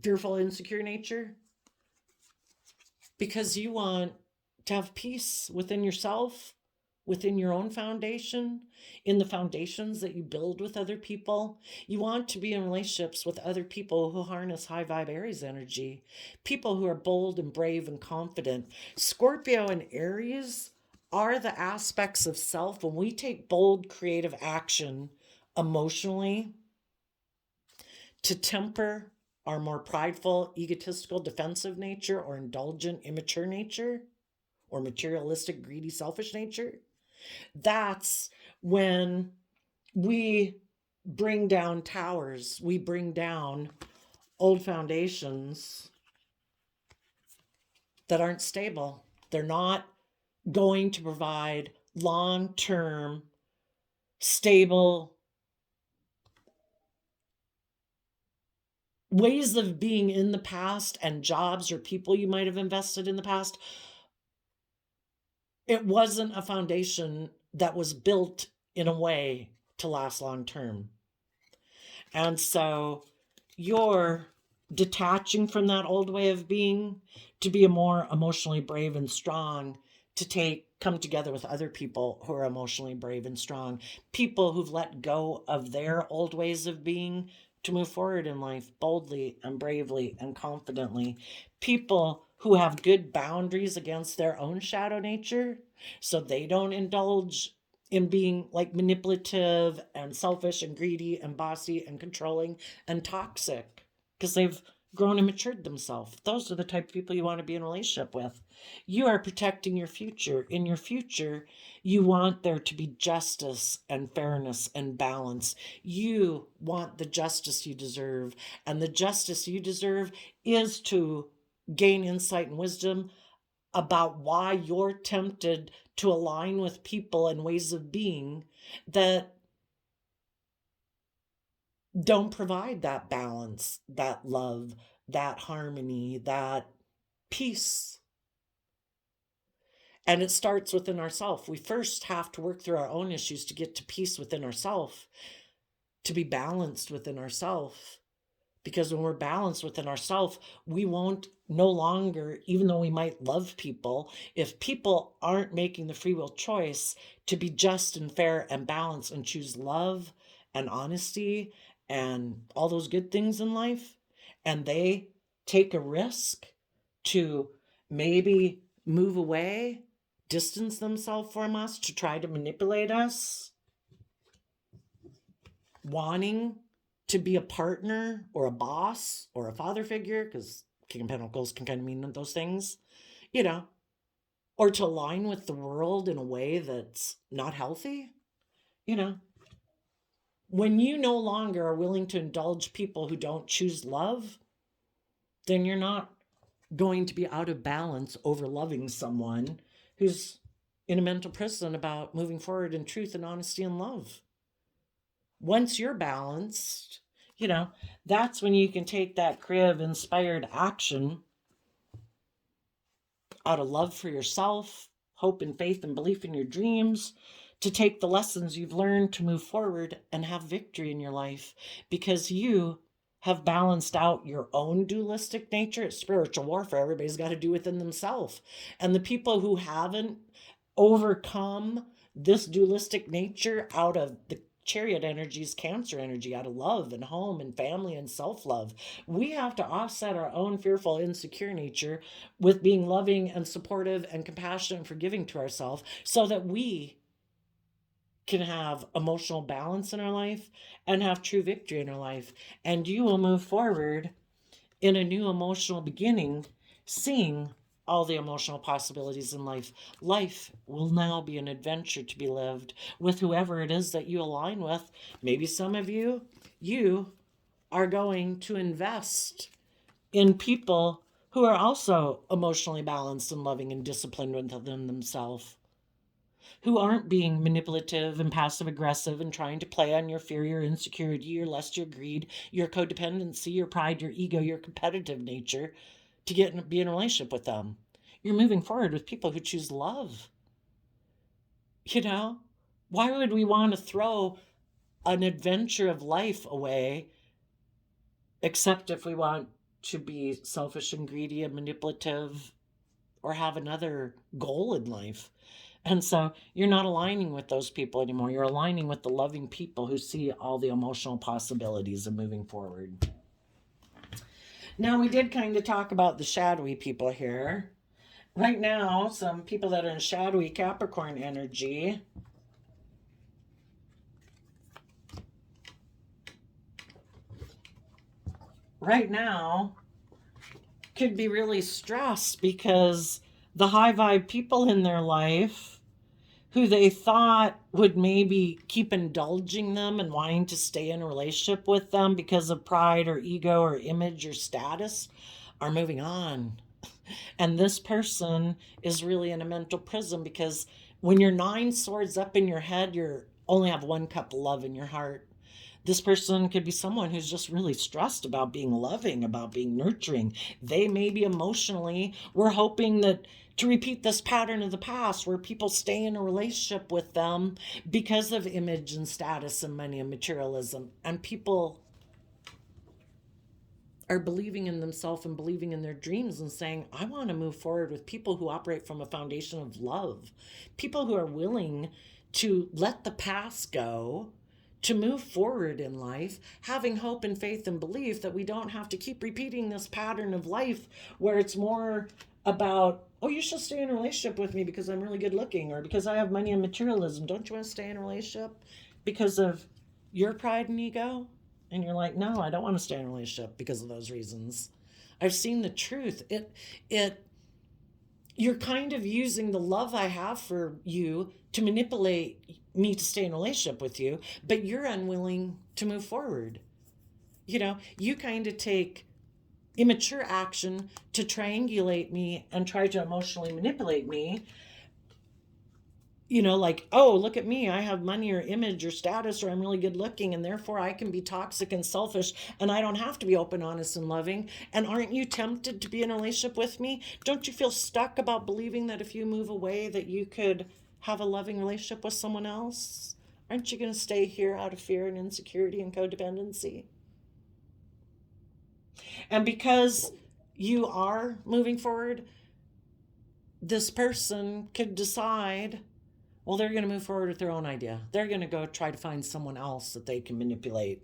fearful, insecure nature, because you want to have peace within yourself, within your own foundation, in the foundations that you build with other people. You want to be in relationships with other people who harness high vibe Aries energy, people who are bold and brave and confident. Scorpio and Aries are the aspects of self when we take bold, creative action emotionally to temper our more prideful, egotistical, defensive nature, or indulgent, immature nature, or materialistic, greedy, selfish nature. That's when we bring down towers, we bring down old foundations that aren't stable. They're not going to provide long-term, stable ways of being in the past and jobs or people you might have invested in the past. It wasn't a foundation that was built in a way to last long term. And so you're detaching from that old way of being to be a more emotionally brave and strong, to come together with other people who are emotionally brave and strong, people who've let go of their old ways of being to move forward in life boldly and bravely and confidently, people who have good boundaries against their own shadow nature so they don't indulge in being like manipulative and selfish and greedy and bossy and controlling and toxic because they've grown and matured themselves. Those are the type of people you want to be in a relationship with. You are protecting your future. In your future, you want there to be justice and fairness and balance. You want the justice you deserve. And the justice you deserve is to gain insight and wisdom about why you're tempted to align with people and ways of being that don't provide that balance, that love, that harmony, that peace. And it starts within ourselves. We first have to work through our own issues to get to peace within ourselves, to be balanced within ourselves. Because when we're balanced within ourselves, we won't no longer, even though we might love people, if people aren't making the free will choice to be just and fair and balanced and choose love and honesty and all those good things in life, and they take a risk to maybe move away, distance themselves from us to try to manipulate us, wanting to be a partner or a boss or a father figure, because King of Pentacles can kind of mean those things, or to align with the world in a way that's not healthy, when you no longer are willing to indulge people who don't choose love, then you're not going to be out of balance over loving someone who's in a mental prison about moving forward in truth and honesty and love. Once you're balanced, that's when you can take that creative, inspired action out of love for yourself, hope and faith and belief in your dreams, to take the lessons you've learned to move forward and have victory in your life, because you have balanced out your own dualistic nature. It's spiritual warfare. Everybody's got to do within themselves. And the people who haven't overcome this dualistic nature out of the chariot energies, Cancer energy, out of love and home and family and self-love, we have to offset our own fearful, insecure nature with being loving and supportive and compassionate and forgiving to ourselves, so that we can have emotional balance in our life and have true victory in our life. And you will move forward in a new emotional beginning, seeing all the emotional possibilities in life. Life will now be an adventure to be lived with whoever it is that you align with. Maybe some of you are going to invest in people who are also emotionally balanced and loving and disciplined within themselves, who aren't being manipulative and passive aggressive and trying to play on your fear, your insecurity, your lust, your greed, your codependency, your pride, your ego, your competitive nature to be in a relationship with them. You're moving forward with people who choose love. You know, why would we want to throw an adventure of life away, except if we want to be selfish and greedy and manipulative or have another goal in life? And so you're not aligning with those people anymore. You're aligning with the loving people who see all the emotional possibilities of moving forward. Now, we did kind of talk about the shadowy people here. Right now, some people that are in shadowy Capricorn energy right now could be really stressed because the high vibe people in their life who they thought would maybe keep indulging them and wanting to stay in a relationship with them because of pride or ego or image or status are moving on. And this person is really in a mental prison, because when you're 9 swords up in your head, you only have 1 cup of love in your heart. This person could be someone who's just really stressed about being loving, about being nurturing. They maybe emotionally were hoping that to repeat this pattern of the past where people stay in a relationship with them because of image and status and money and materialism. And people are believing in themselves and believing in their dreams and saying, I want to move forward with people who operate from a foundation of love, people who are willing to let the past go, to move forward in life, having hope and faith and belief that we don't have to keep repeating this pattern of life where it's more about, oh, you should stay in a relationship with me because I'm really good looking, or because I have money and materialism. Don't you want to stay in a relationship because of your pride and ego? And you're like, no, I don't want to stay in a relationship because of those reasons. I've seen the truth. You're kind of using the love I have for you to manipulate me to stay in a relationship with you, but you're unwilling to move forward. You know, you kind of take immature action to triangulate me and try to emotionally manipulate me. You know, like, oh, look at me, I have money or image or status, or I'm really good looking, and therefore I can be toxic and selfish, and I don't have to be open, honest, and loving. And aren't you tempted to be in a relationship with me? Don't you feel stuck about believing that if you move away that you could have a loving relationship with someone else? Aren't you going to stay here out of fear and insecurity and codependency? And because you are moving forward, this person could decide, well, they're going to move forward with their own idea. They're going to go try to find someone else that they can manipulate.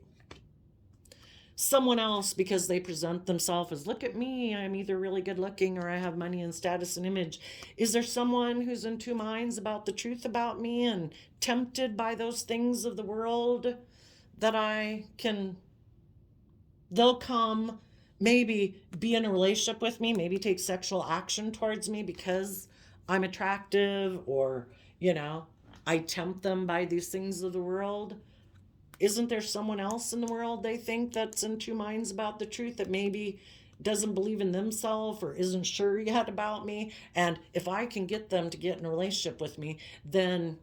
Someone else, because they present themselves as, look at me, I'm either really good looking or I have money and status and image. Is there someone who's in 2 minds about the truth about me and tempted by those things of the world that they'll come, maybe be in a relationship with me, maybe take sexual action towards me because I'm attractive, or, you know, I tempt them by these things of the world. Isn't there someone else in the world they think that's in 2 minds about the truth, that maybe doesn't believe in themselves or isn't sure yet about me? And if I can get them to get in a relationship with me, then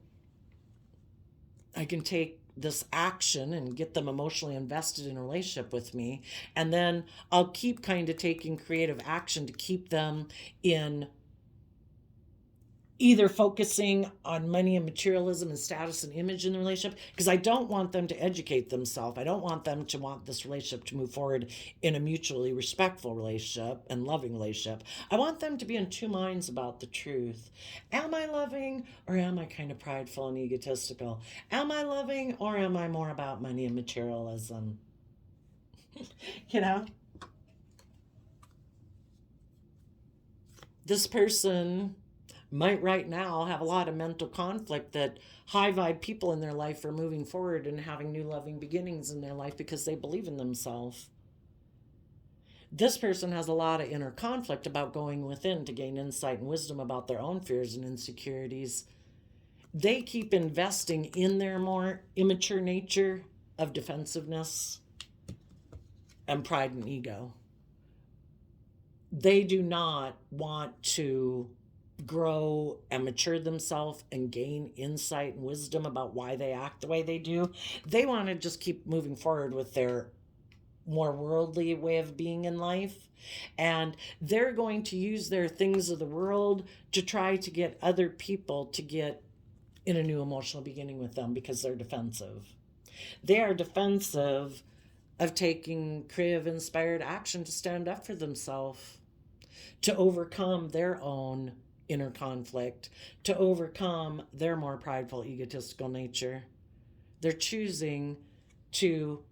I can take this action and get them emotionally invested in a relationship with me. And then I'll keep kind of taking creative action to keep them in either focusing on money and materialism and status and image in the relationship, because I don't want them to educate themselves. I don't want them to want this relationship to move forward in a mutually respectful relationship and loving relationship. I want them to be in two minds about the truth. Am I loving, or am I kind of prideful and egotistical? Am I loving, or am I more about money and materialism? You know? This person might right now have a lot of mental conflict that high vibe people in their life are moving forward and having new loving beginnings in their life because they believe in themselves. This person has a lot of inner conflict about going within to gain insight and wisdom about their own fears and insecurities. They keep investing in their more immature nature of defensiveness and pride and ego. They do not want to grow and mature themselves and gain insight and wisdom about why they act the way they do. They want to just keep moving forward with their more worldly way of being in life. And they're going to use their things of the world to try to get other people to get in a new emotional beginning with them because they're defensive. They are defensive of taking creative, inspired action to stand up for themselves, to overcome their own inner conflict, to overcome their more prideful, egotistical nature. They're choosing to,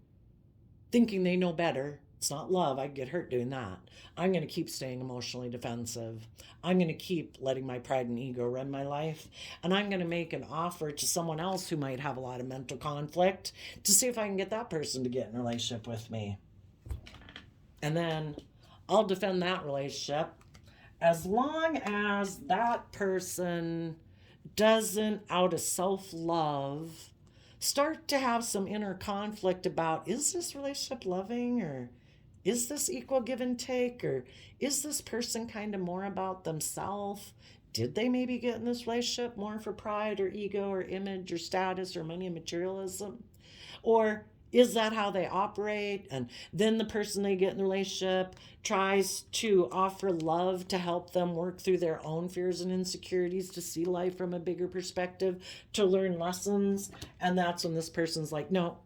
thinking they know better. It's not love. I get hurt doing that. I'm going to keep staying emotionally defensive. I'm going to keep letting my pride and ego run my life. And I'm going to make an offer to someone else who might have a lot of mental conflict to see if I can get that person to get in a relationship with me. And then I'll defend that relationship as long as that person doesn't, out of self-love, start to have some inner conflict about, is this relationship loving, or is this equal give and take, or is this person kind of more about themselves? Did they maybe get in this relationship more for pride or ego or image or status or money and materialism? Or is that how they operate? And then the person they get in the relationship tries to offer love to help them work through their own fears and insecurities, to see life from a bigger perspective, to learn lessons. And that's when this person's like, no,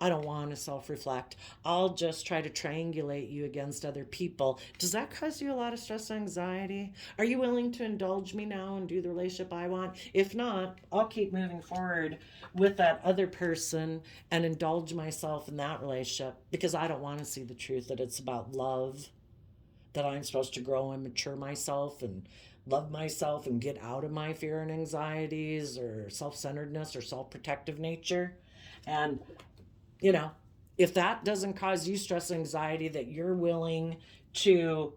I don't want to self-reflect. I'll just try to triangulate you against other people. Does that cause you a lot of stress and anxiety? Are you willing to indulge me now and do the relationship I want? If not, I'll keep moving forward with that other person and indulge myself in that relationship, because I don't want to see the truth that it's about love, that I'm supposed to grow and mature myself and love myself and get out of my fear and anxieties or self-centeredness or self-protective nature. And you know, if that doesn't cause you stress and anxiety, that you're willing to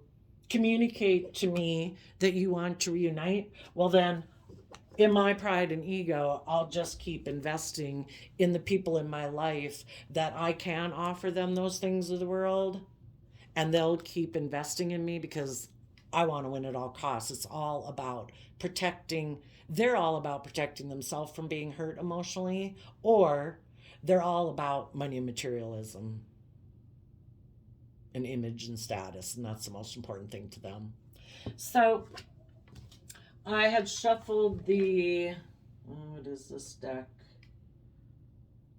communicate to me that you want to reunite, well then, in my pride and ego, I'll just keep investing in the people in my life that I can offer them those things of the world, and they'll keep investing in me because I want to win at all costs. It's all about protecting, they're all about protecting themselves from being hurt emotionally, or they're all about money and materialism and image and status, and that's the most important thing to them. So I had shuffled what is this deck?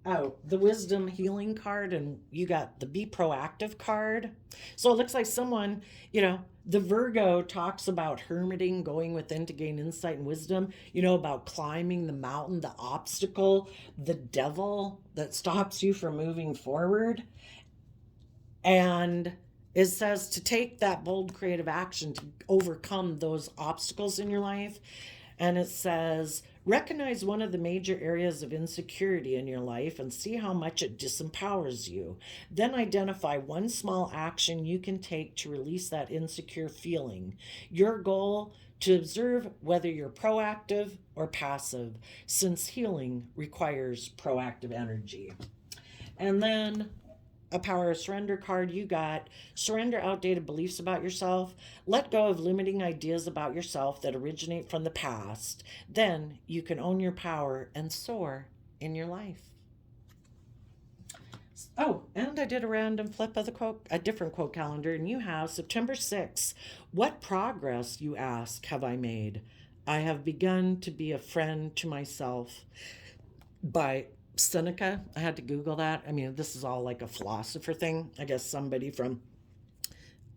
Oh, the Wisdom Healing card, and you got the Be Proactive card. So it looks like someone, the Virgo talks about hermiting, going within to gain insight and wisdom, about climbing the mountain, the obstacle, the devil that stops you from moving forward. And it says to take that bold creative action to overcome those obstacles in your life. And it says, recognize one of the major areas of insecurity in your life and see how much it disempowers you. Then identify one small action you can take to release that insecure feeling. Your goal, to observe whether you're proactive or passive, since healing requires proactive energy. And then a Power of Surrender card, you got surrender outdated beliefs about yourself. Let go of limiting ideas about yourself that originate from the past. Then you can own your power and soar in your life. Oh, and I did a random flip of the quote, a different quote calendar, and you have September 6th. What progress, you ask, have I made? I have begun to be a friend to myself by Seneca. I had to Google that. I mean, this is all like a philosopher thing. I guess somebody from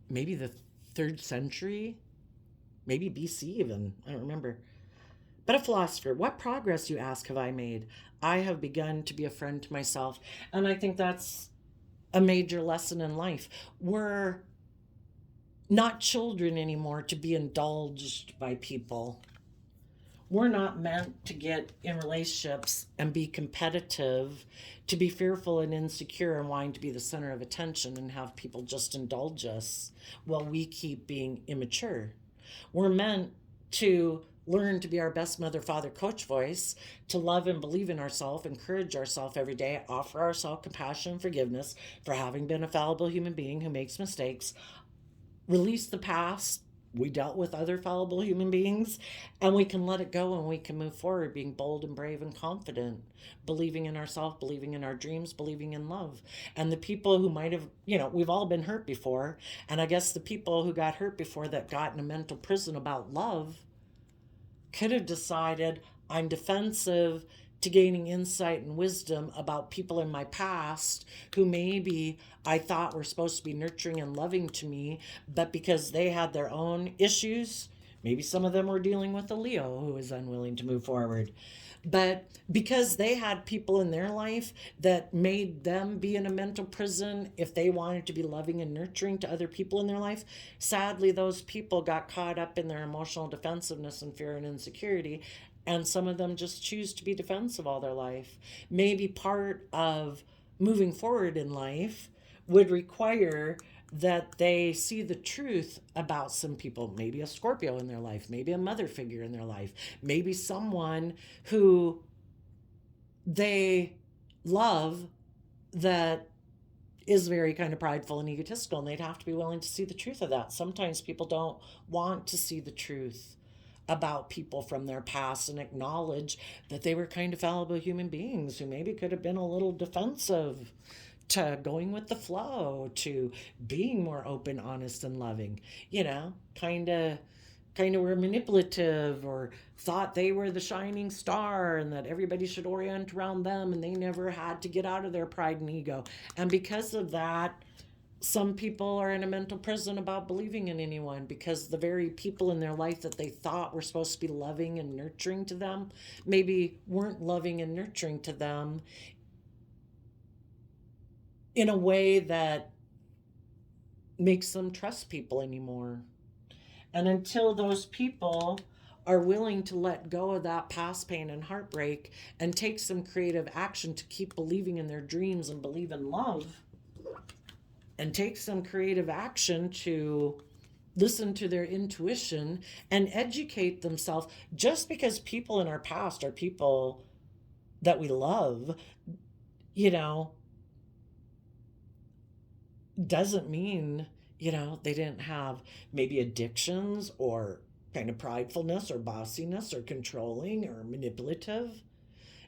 maybe the 3rd century, maybe BC even. I don't remember. But a philosopher. What progress, you ask, have I made? I have begun to be a friend to myself. And I think that's a major lesson in life. We're not children anymore to be indulged by people. We're not meant to get in relationships and be competitive, to be fearful and insecure and wanting to be the center of attention and have people just indulge us while we keep being immature. We're meant to learn to be our best mother, father, coach voice, to love and believe in ourselves, encourage ourselves every day, offer ourselves compassion and forgiveness for having been a fallible human being who makes mistakes, release the past. We dealt with other fallible human beings, and we can let it go and we can move forward being bold and brave and confident, believing in ourselves, believing in our dreams, believing in love. And the people who might have, we've all been hurt before. And I guess the people who got hurt before that got in a mental prison about love could have decided, I'm defensive to gaining insight and wisdom about people in my past who maybe I thought were supposed to be nurturing and loving to me, but because they had their own issues, maybe some of them were dealing with a Leo who was unwilling to move forward. But because they had people in their life that made them be in a mental prison if they wanted to be loving and nurturing to other people in their life, sadly, those people got caught up in their emotional defensiveness and fear and insecurity. And some of them just choose to be defensive all their life. Maybe part of moving forward in life would require that they see the truth about some people, maybe a Scorpio in their life, maybe a mother figure in their life, maybe someone who they love that is very kind of prideful and egotistical, and they'd have to be willing to see the truth of that. Sometimes people don't want to see the truth about people from their past and acknowledge that they were kind of fallible human beings who maybe could have been a little defensive to going with the flow, to being more open, honest, and loving. Kind of were manipulative or thought they were the shining star and that everybody should orient around them, and they never had to get out of their pride and ego. And because of that, some people are in a mental prison about believing in anyone, because the very people in their life that they thought were supposed to be loving and nurturing to them maybe weren't loving and nurturing to them in a way that makes them trust people anymore. And until those people are willing to let go of that past pain and heartbreak and take some creative action to keep believing in their dreams and believe in love, and take some creative action to listen to their intuition and educate themselves. Just because people in our past are people that we love, doesn't mean, they didn't have maybe addictions or kind of pridefulness or bossiness or controlling or manipulative.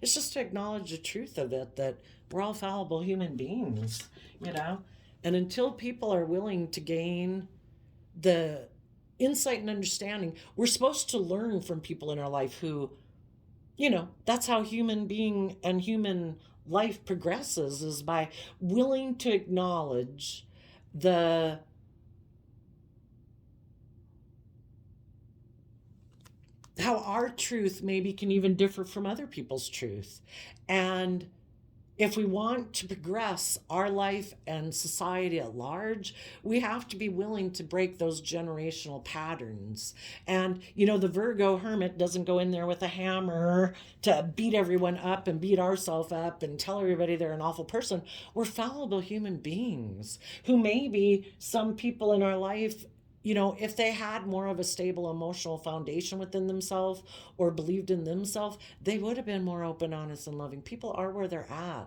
It's just to acknowledge the truth of it, that we're all fallible human beings, And until people are willing to gain the insight and understanding, we're supposed to learn from people in our life who, that's how human being and human life progresses, is by willing to acknowledge how our truth maybe can even differ from other people's truth. And if we want to progress our life and society at large, we have to be willing to break those generational patterns. And, the Virgo hermit doesn't go in there with a hammer to beat everyone up and beat ourselves up and tell everybody they're an awful person. We're fallible human beings who maybe some people in our life, if they had more of a stable emotional foundation within themselves or believed in themselves, they would have been more open, honest, and loving. People are where they're at.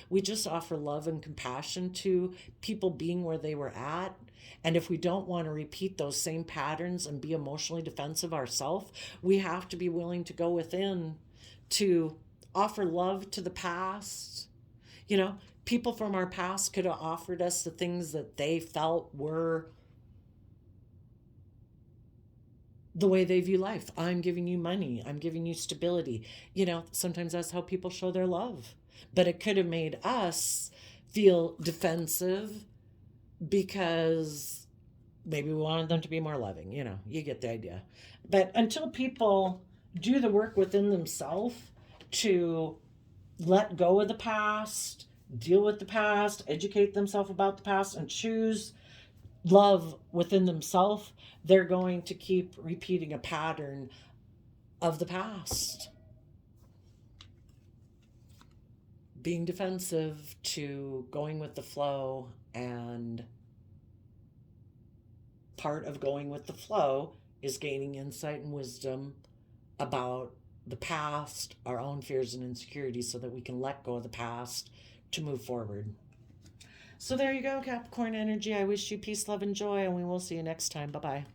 We just offer love and compassion to people being where they were at. And if we don't want to repeat those same patterns and be emotionally defensive ourselves, we have to be willing to go within to offer love to the past. People from our past could have offered us the things that they felt were the way they view life. I'm giving you money. I'm giving you stability. You know, sometimes that's how people show their love. But it could have made us feel defensive because maybe we wanted them to be more loving. You know, you get the idea. But until people do the work within themselves to let go of the past, deal with the past, educate themselves about the past, and choose love within themselves, they're going to keep repeating a pattern of the past. Being defensive to going with the flow, and part of going with the flow is gaining insight and wisdom about the past, our own fears and insecurities, so that we can let go of the past to move forward. So there you go, Capricorn energy. I wish you peace, love, and joy, and we will see you next time. Bye-bye.